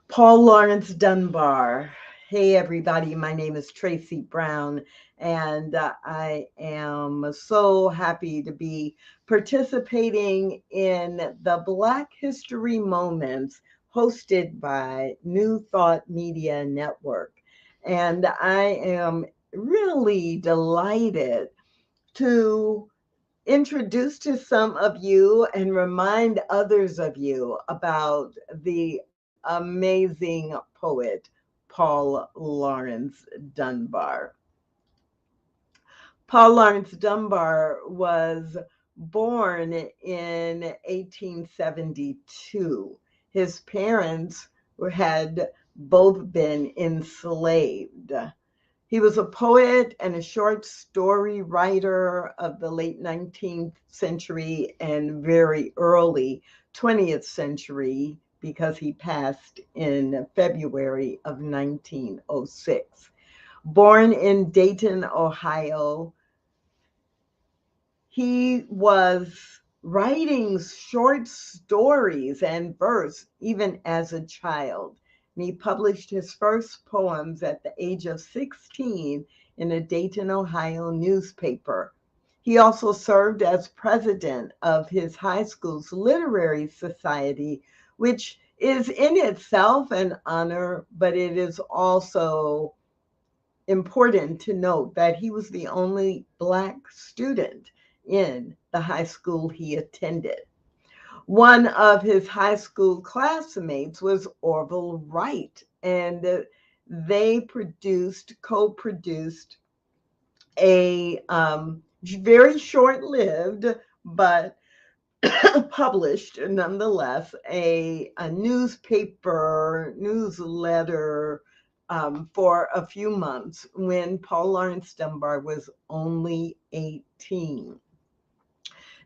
Paul Lawrence Dunbar. Hey, everybody, my name is Tracy Brown, and I am so happy to be participating in the Black History Moments hosted by New Thought Media Network. And I am really delighted to introduce to some of you and remind others of you about the amazing poet Paul Lawrence Dunbar. Paul Lawrence Dunbar was born in 1872. His parents had both been enslaved. He was a poet and a short story writer of the late 19th century and very early 20th century because he passed in February of 1906. Born in Dayton, Ohio, he was writing short stories and verse even as a child. And he published his first poems at the age of 16 in a Dayton, Ohio newspaper. He also served as president of his high school's literary society, which is in itself an honor, but it is also important to note that he was the only Black student in the high school he attended. One of his high school classmates was Orville Wright, and they co produced a very short lived, but published nonetheless a newsletter for a few months when Paul Lawrence Dunbar was only 18.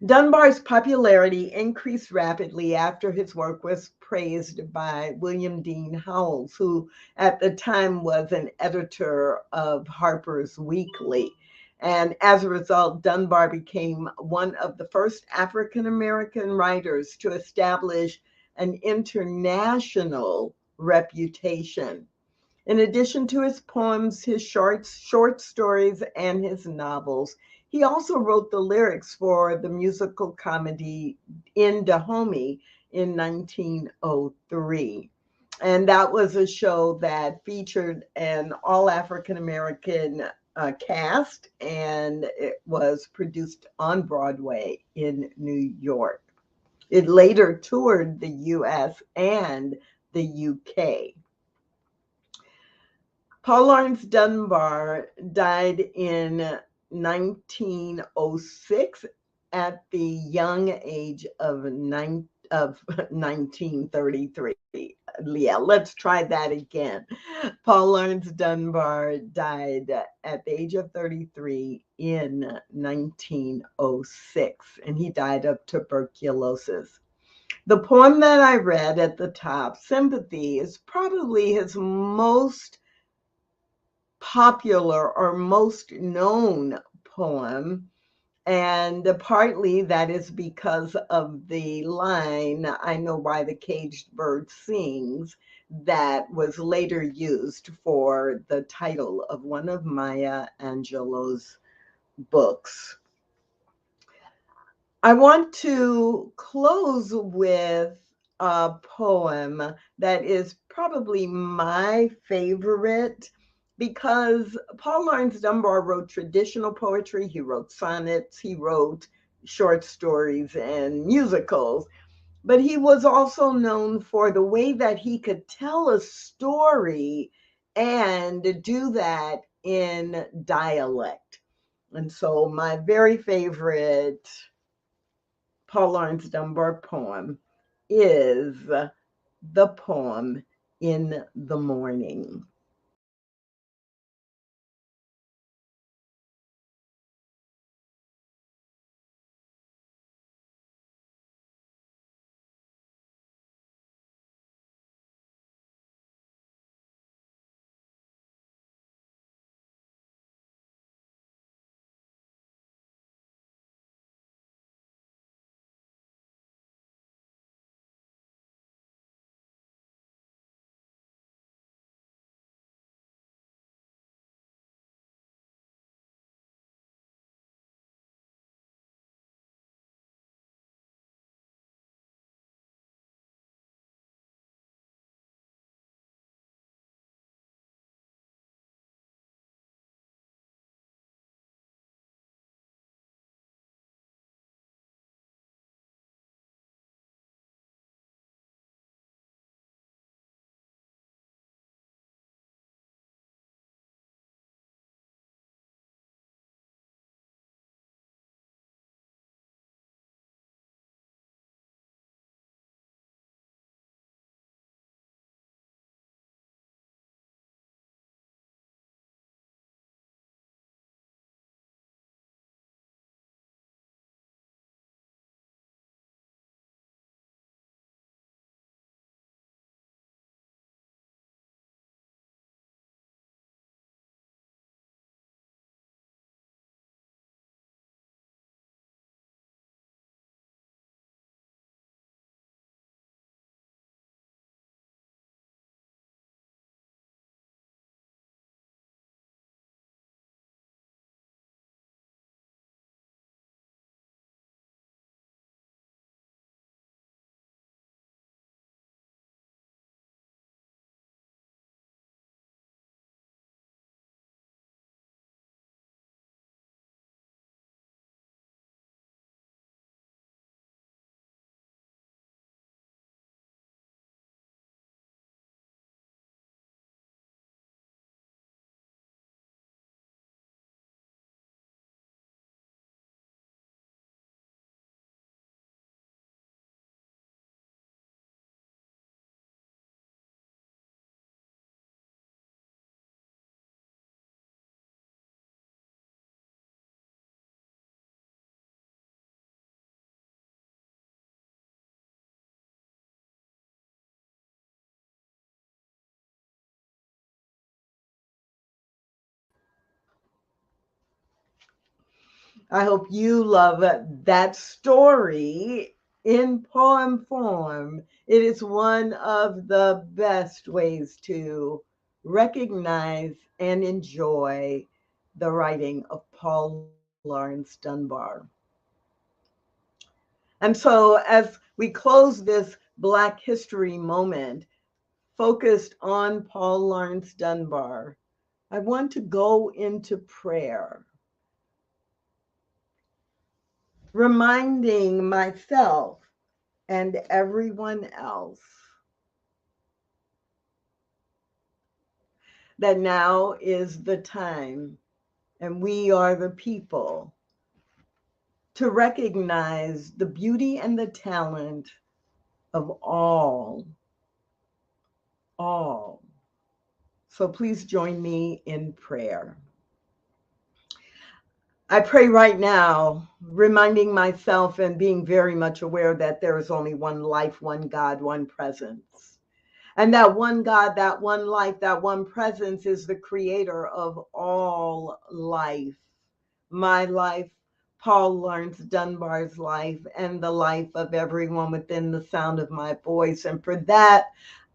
Dunbar's popularity increased rapidly after his work was praised by William Dean Howells, who at the time was an editor of Harper's Weekly. And as a result, Dunbar became one of the first African American writers to establish an international reputation. In addition to his poems, his short stories, and his novels, he also wrote the lyrics for the musical comedy In Dahomey in 1903. And that was a show that featured an all African American cast, and it was produced on Broadway in New York. It later toured the US and the UK. Paul Laurence Dunbar died in 1906 at the young age of 1933. Yeah, let's try that again. Paul Laurence Dunbar died at the age of 33 in 1906, and he died of tuberculosis. The poem that I read at the top, Sympathy, is probably his most popular or most known poem. And partly that is because of the line, I know why the caged bird sings, that was later used for the title of one of Maya Angelou's books. I want to close with a poem that is probably my favorite because Paul Laurence Dunbar wrote traditional poetry, he wrote sonnets, he wrote short stories and musicals, but he was also known for the way that he could tell a story and do that in dialect. And so my very favorite Paul Laurence Dunbar poem is the poem In the Morning. I hope you love that story in poem form. It is one of the best ways to recognize and enjoy the writing of Paul Laurence Dunbar. And so, as we close this Black History moment focused on Paul Laurence Dunbar, I want to go into prayer, reminding myself and everyone else that now is the time, and we are the people, to recognize the beauty and the talent of all. So please join me in prayer. I pray right now, reminding myself and being very much aware that there is only one life, one God, one presence. And that one God, that one life, that one presence is the creator of all life. My life, Paul Laurence Dunbar's life, and the life of everyone within the sound of my voice. And for that,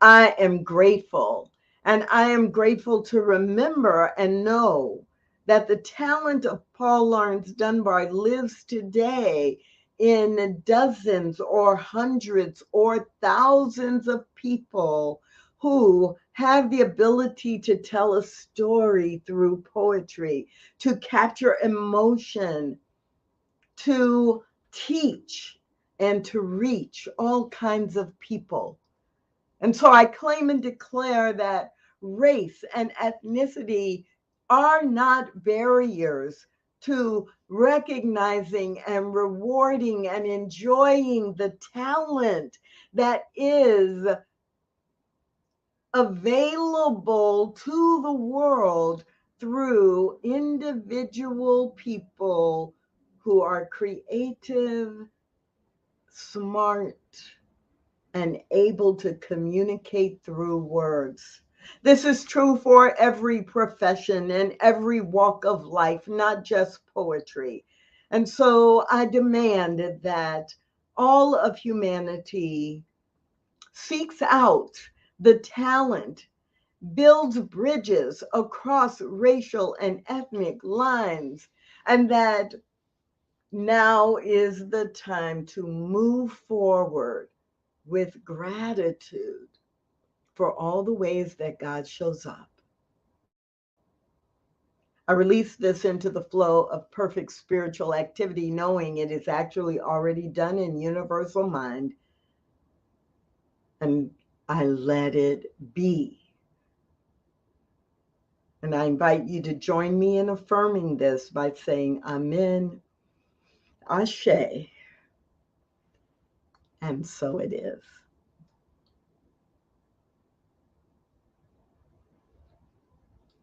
I am grateful. And I am grateful to remember and know that the talent of Paul Laurence Dunbar lives today in dozens or hundreds or thousands of people who have the ability to tell a story through poetry, to capture emotion, to teach, and to reach all kinds of people. And so I claim and declare that race and ethnicity are not barriers to recognizing and rewarding and enjoying the talent that is available to the world through individual people who are creative, smart, and able to communicate through words. This is true for every profession and every walk of life, not just poetry. And so I demand that all of humanity seeks out the talent, builds bridges across racial and ethnic lines, and that now is the time to move forward with gratitude for all the ways that God shows up. I release this into the flow of perfect spiritual activity, knowing it is actually already done in universal mind, and I let it be. And I invite you to join me in affirming this by saying Amen, Ashe, and so it is.